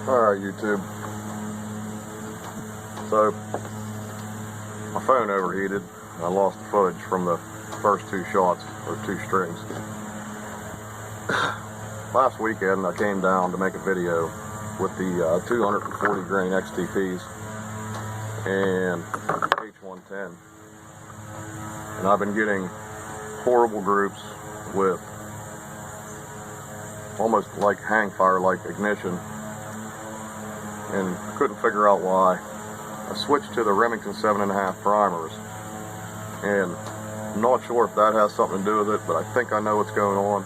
Alright, YouTube. So, my phone overheated. I lost the footage from the first two shots, or two strings. Last weekend, I came down to make a video with the 240 grain XTPs and H110. And I've been getting horrible groups with almost like hang fire, like ignition, and couldn't figure out why. I switched to the Remington 7.5 primers, and I'm not sure if that has something to do with it, but I think I know what's going on.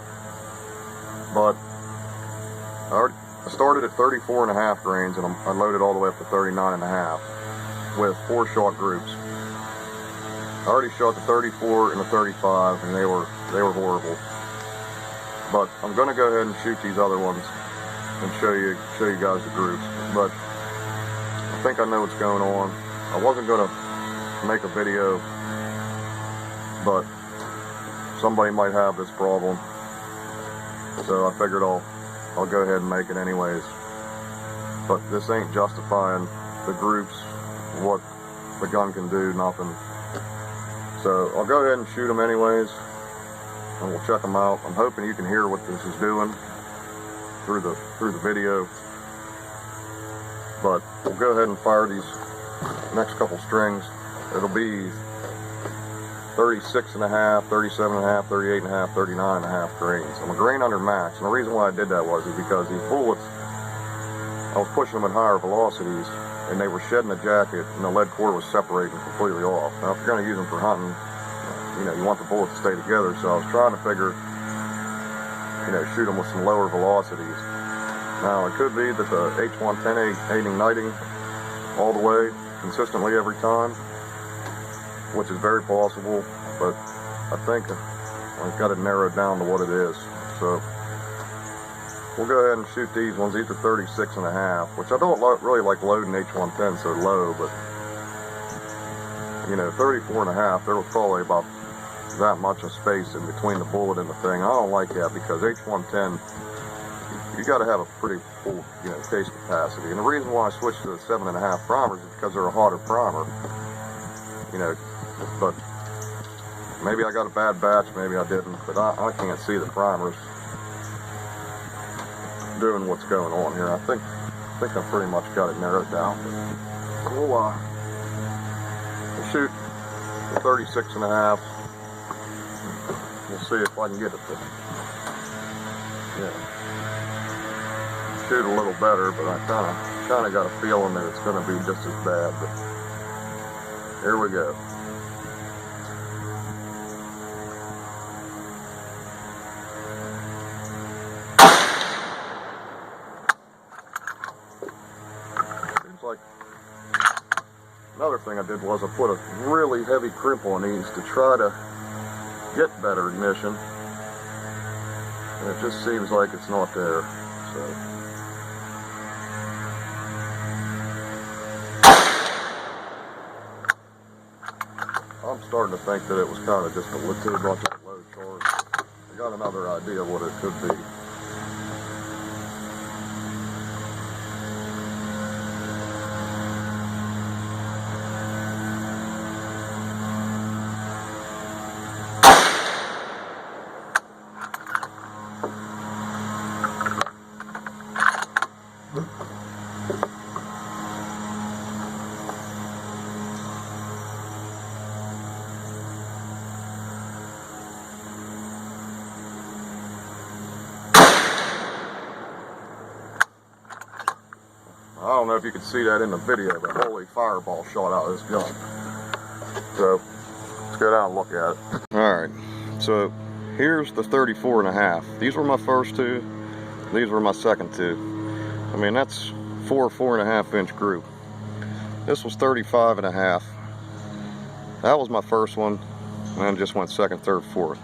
But I started at 34.5 grains, and I loaded all the way up to 39.5 with 4-shot groups. I already shot the 34 and the 35, and they were horrible. But I'm going to go ahead and shoot these other ones and show you guys the groups. But I think I know what's going on. I wasn't going to make a video, but somebody might have this problem, so I figured I'll go ahead and make it anyways. But this ain't justifying the groups, what the gun can do, nothing. So I'll go ahead and shoot them anyways, and we'll check them out. I'm hoping you can hear what this is doing through the video. But we'll go ahead and fire these next couple strings. It'll be 36.5, 37.5, 38.5, 39.5 grains. I'm a grain under max, and the reason why I did that was because these bullets, I was pushing them at higher velocities, and they were shedding the jacket, and the lead core was separating completely off. Now, if you're going to use them for hunting, you want the bullets to stay together, so I was trying to figure, shoot them with some lower velocities. Now, it could be that the H110 ain't igniting all the way, consistently every time, which is very possible, but I think I've got it narrowed down to what it is. So, we'll go ahead and shoot these ones. These are 36.5, which I don't really like loading H110 so low, but 34.5, there was probably about that much of space in between the bullet and the thing. I don't like that because H110, you got to have a pretty full case capacity. And the reason why I switched to the 7.5 primers is because they're a hotter primer. But maybe I got a bad batch, maybe I didn't, but I can't see the primers doing what's going on here. I think I pretty much got it narrowed down. But we'll shoot the 36.5. We'll see if I can get it to shoot a little better, but I kind of got a feeling that it's going to be just as bad. But here we go. Another thing I did was I put a really heavy crimp on these to try to get better ignition, and it just seems like it's not there. So I'm starting to think that it was kind of just a little too much of a low charge. I got another idea what it could be. I don't know if you can see that in the video, but holy fireball shot out of this gun. So, let's go down and look at it. Alright, so here's the 34.5. These were my first two. These were my second two. I mean, that's 4.5 inch group. This was 35.5. That was my first one, and then just went second, third, fourth.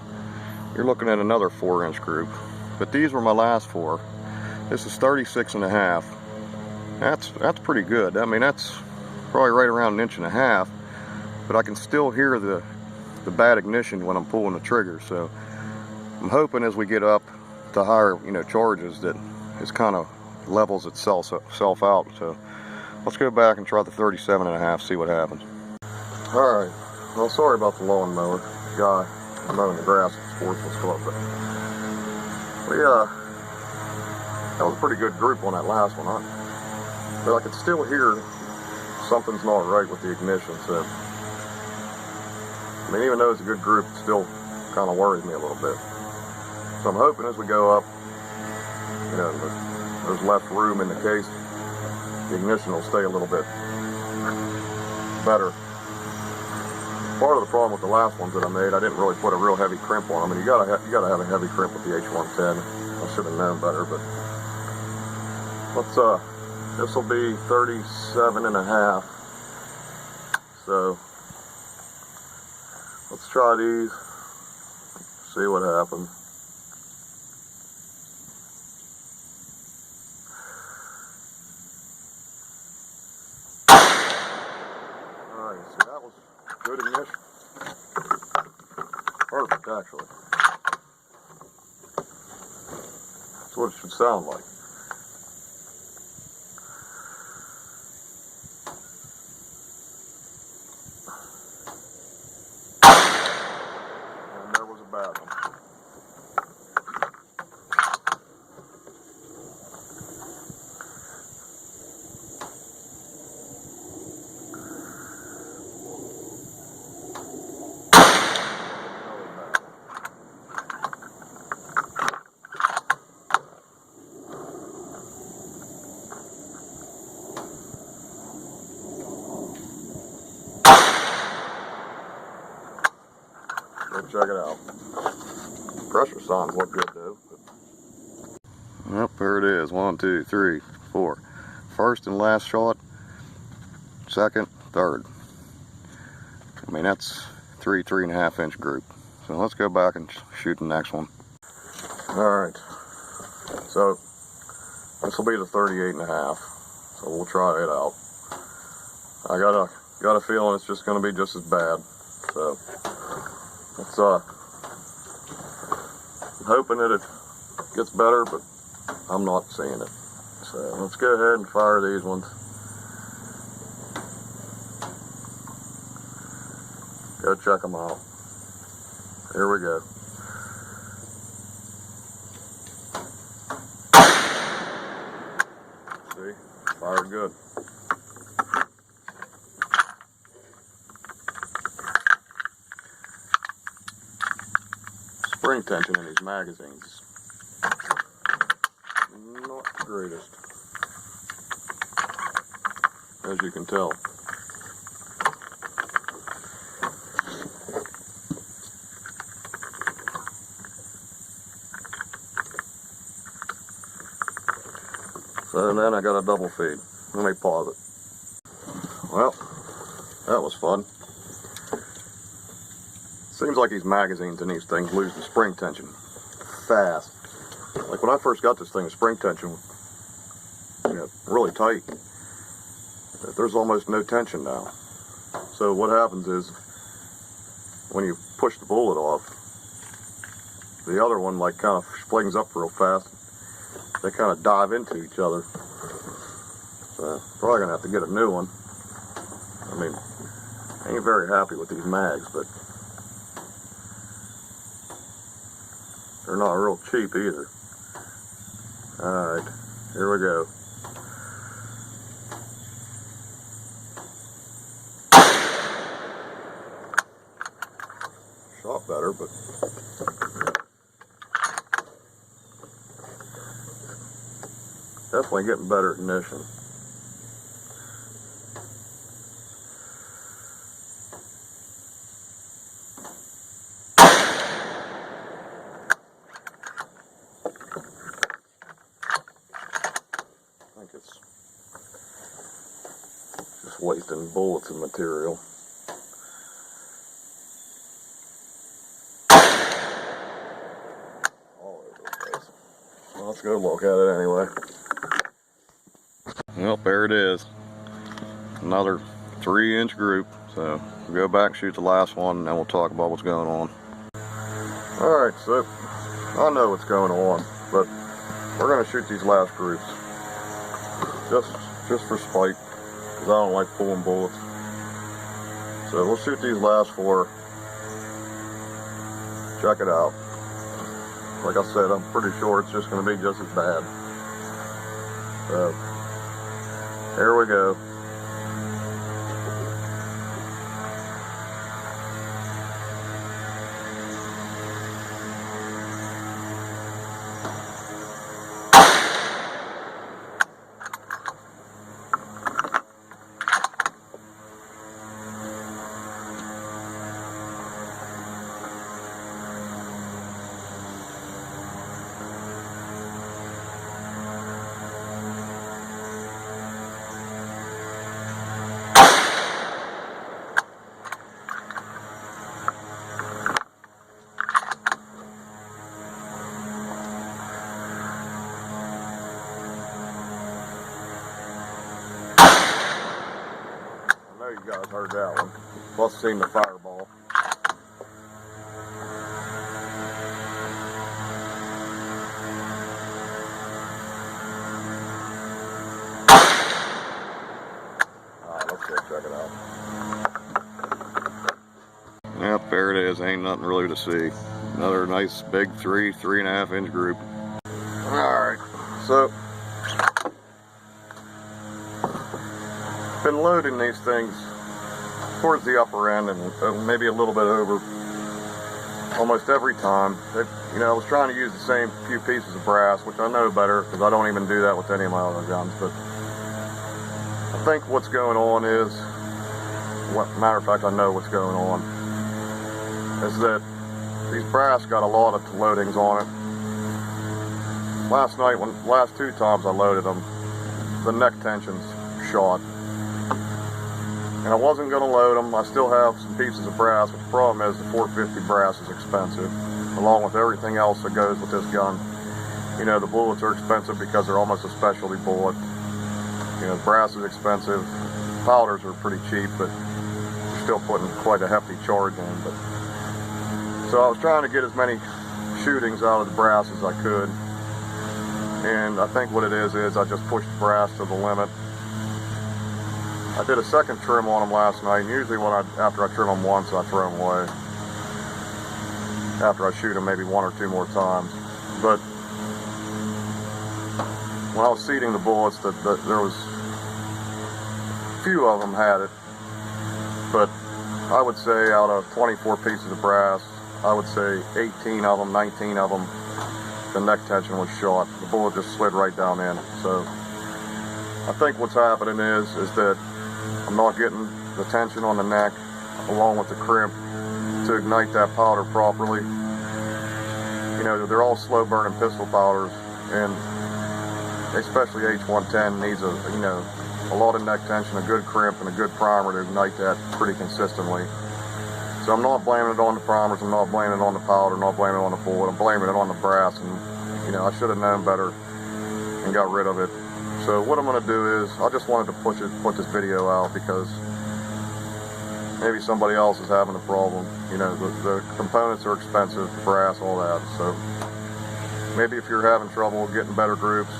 You're looking at another 4-inch group. But these were my last four. This is 36.5. That's pretty good. I mean, that's probably right around 1.5 inches, but I can still hear the bad ignition when I'm pulling the trigger. So I'm hoping as we get up to higher charges that it's kind of levels itself out. So let's go back and try the 37.5, see what happens. Alright, well, sorry about the lawnmower guy mowing the grass at the Sportsman's Club, but we, that was a pretty good group on that last one, huh? But I could still hear something's not right with the ignition, so, I mean, even though it's a good group, it still kind of worries me a little bit. So I'm hoping as we go up, you know, there's less room in the case, the ignition will stay a little bit better. Part of the problem with the last ones that I made, I didn't really put a real heavy crimp on them. I mean, you gotta have a heavy crimp with the H110. I should have known better, but let's this will be 37.5. So let's try these, see what happens. Alright, so that was good ignition. Perfect, actually. That's what it should sound like. And there was a bad one. Go check it out. Pressure signs look good though. Yep, there it is. 1, 2, 3, 4. First and last shot. Second, third. I mean, that's 3.5 inch group. So let's go back and shoot the next one. Alright. So this will be the 38.5. So we'll try it out. I got a feeling it's just gonna be just as bad. So let's I'm hoping that it gets better, but I'm not seeing it. So let's go ahead and fire these ones. Go check them out. Here we go. See, fired good. Spring tension in these magazines, not the greatest, as you can tell. So then I got a double feed. Let me pause it. Well, that was fun. Seems like these magazines and these things lose the spring tension fast. Like when I first got this thing, the spring tension was, you know, really tight. There's almost no tension now. So what happens is, when you push the bullet off, the other one like kind of flings up real fast. They kind of dive into each other. So probably gonna have to get a new one. I mean, I ain't very happy with these mags, but they're not real cheap either. Alright, here we go. Shot better, but definitely getting better ignition. I think it's just wasting bullets and material. All over the place. Well, let's go look at it anyway. Well, there it is. Another 3-inch group. So we'll go back and shoot the last one, and then we'll talk about what's going on. Alright, so I know what's going on, but we're going to shoot these last groups. just for spite, because I don't like pulling bullets. So we'll shoot these last 4. Check it out. Like I said, I'm pretty sure it's just going to be just as bad. So here we go. I know you guys heard that one. Plus seen the fireball. Alright, let's go check it out. Yep, there it is. Ain't nothing really to see. Another nice big 3.5 inch group. Alright, so been loading these things towards the upper end and maybe a little bit over almost every time. You know, I was trying to use the same few pieces of brass, which I know better because I don't even do that with any of my other guns. But I think what's going on is, matter of fact, I know what's going on, is that these brass got a lot of loadings on it. Last night, last 2 times I loaded them, the neck tensions shot. And I wasn't going to load them. I still have some pieces of brass, but the problem is the 450 brass is expensive, along with everything else that goes with this gun. You know, the bullets are expensive because they're almost a specialty bullet. You know, brass is expensive. Powders are pretty cheap, but you're still putting quite a hefty charge in. But so I was trying to get as many shootings out of the brass as I could. And I think what it is I just pushed the brass to the limit. I did a second trim on them last night, and usually after I trim them once, I throw them away. After I shoot them maybe 1 or 2 more times. But when I was seating the bullets, there was a few of them had it. But I would say out of 24 pieces of brass, I would say 18 of them, 19 of them, the neck tension was shot. The bullet just slid right down in. So I think what's happening is that I'm not getting the tension on the neck along with the crimp to ignite that powder properly. You know, they're all slow burning pistol powders, and especially H110 needs a lot of neck tension, a good crimp, and a good primer to ignite that pretty consistently. So I'm not blaming it on the primers, I'm not blaming it on the powder, I'm not blaming it on the bullet, I'm blaming it on the brass. And you know, I should have known better and got rid of it. So what I'm going to do is, I just wanted to put this video out because maybe somebody else is having a problem. You know, the components are expensive, brass, all that. So maybe if you're having trouble getting better groups,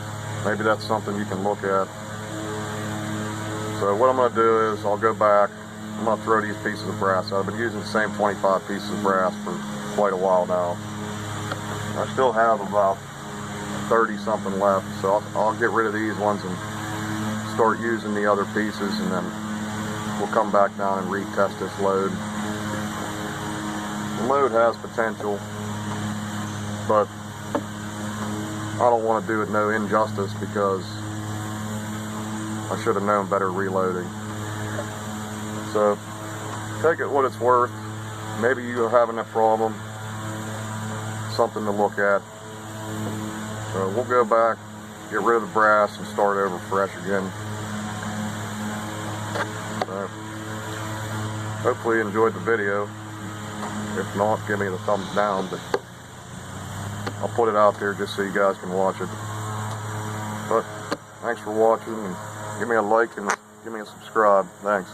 maybe that's something you can look at. So what I'm going to do is, I'll go back, I'm going to throw these pieces of brass out. I've been using the same 25 pieces of brass for quite a while now. I still have about 30 something left, so I'll get rid of these ones and start using the other pieces, and then we'll come back down and retest this load. The load has potential, but I don't want to do it no injustice because I should have known better reloading. So take it what it's worth. Maybe you're having that problem, something to look at. So we'll go back, get rid of the brass, and start over fresh again. So hopefully you enjoyed the video. If not, give me the thumbs down, but I'll put it out there just so you guys can watch it. But thanks for watching, and give me a like and give me a subscribe. Thanks.